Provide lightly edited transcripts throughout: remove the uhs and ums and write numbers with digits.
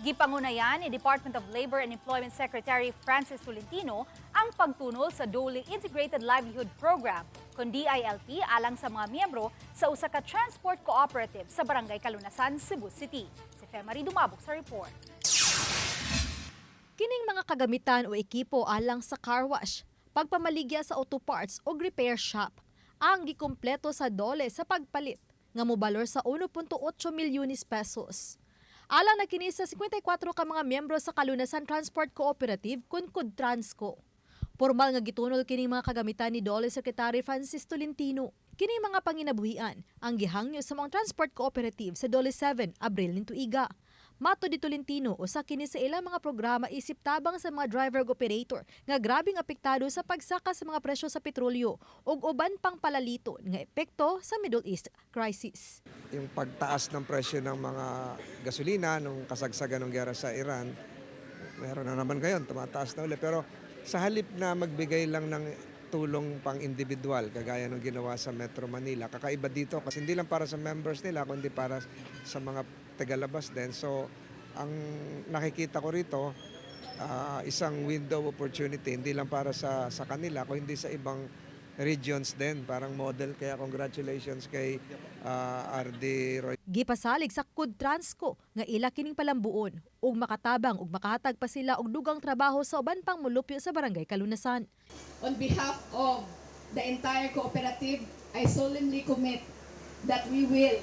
Gipangunayan ni Department of Labor and Employment Secretary Francis Tolentino ang pagtunol sa Dole Integrated Livelihood Program, kundi DILP alang sa mga miyembro sa usa ka transport cooperative sa Barangay Calunasan, Cebu City. Si Femari Dumabok sa report. Kining mga kagamitan o ekipo alang sa car wash, pagpamaligya sa auto parts o repair shop, ang gikumpleto sa Dole sa pagpalit nga mobalor sa 1.8 milyones pesos. Alang na kini sa 54 ka mga miyembro sa Calunasan Transport Cooperative Kunkod Transco. Formal nga gitunol kining mga kagamitan ni Dole Secretary Francis Tolentino. Kining mga panginabuhian ang gihangyo sa mga transport cooperative sa Dole 7 Abril ning tuiga. Mato di Tolentino usa kini sa ilang mga programa isip tabang sa mga driver operator nga grabing apektado sa pagsaka sa mga presyo sa petrolyo ug uban pang palaliton nga epekto sa Middle East crisis. Yung pagtaas ng presyo ng mga gasolina nung kasagsagan ng giyera sa Iran, meron na naman ngayon, tumataas na ulit. Pero sa halip na magbigay lang ng tulong pang individual, kagaya ng ginawa sa Metro Manila, kakaiba dito kasi hindi lang para sa members nila, kundi para sa mga tagalabas din. So, ang nakikita ko rito, isang window of opportunity, hindi lang para sa kanila, kundi sa ibang regions din, parang model. Kaya congratulations kay RD Roy. Gipasalig sa KUD Transco nga ila kining palambuon ug makatabang ug makahatag pa sila og dugang trabaho sa uban pang mulupyo sa Barangay Calunasan. On behalf of the entire cooperative, I solemnly commit that we will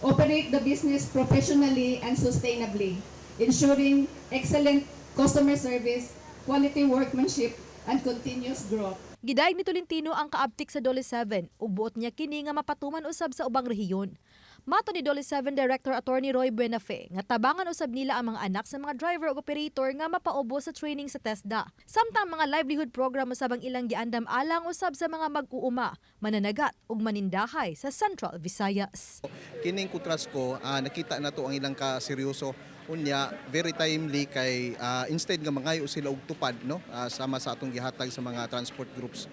operate the business professionally and sustainably, ensuring excellent customer service, quality workmanship, and continuous growth. Gidayeg ni Tolentino ang kaabtik sa Dole 7 ug buot niya kini nga mapatuman usab sa ubang rehiyon. Mato ni Dole 7 Director Attorney Roy Buenafe nga tabangan usab nila ang mga anak sa mga driver ug operator nga mapaubo sa training sa TESDA. Samtang mga livelihood program usab ang ilang giandam alang usab sa mga mag-uuma, mananagat ug manindahay sa Central Visayas. Kining Kutrasco, nakita na to ang ilang kaseryoso. Unya, very timely kay instead nga mangayo sila og tupad no sama sa atong gihatag sa mga transport groups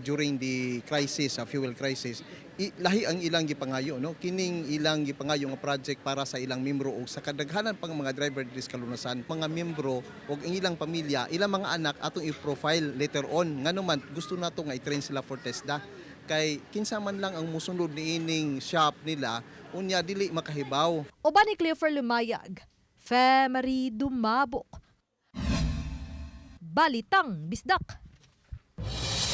during the crisis, fuel crisis. Lahi ang ilang gipangayo no, kining ilang gipangayo nga project para sa ilang membro o sa kadaghanan pang mga driver diri sa Calunasan, mga membro o ang ilang pamilya, ilang mga anak atong i-profile later on nganuman gusto nato nga i-train sila for TESDA. Kay kinsa man lang ang musunod niining shop nila, unya dili makahibaw. Uban ni Cleofer Lumayag, Femari Dumabok. Balitang Bisdak.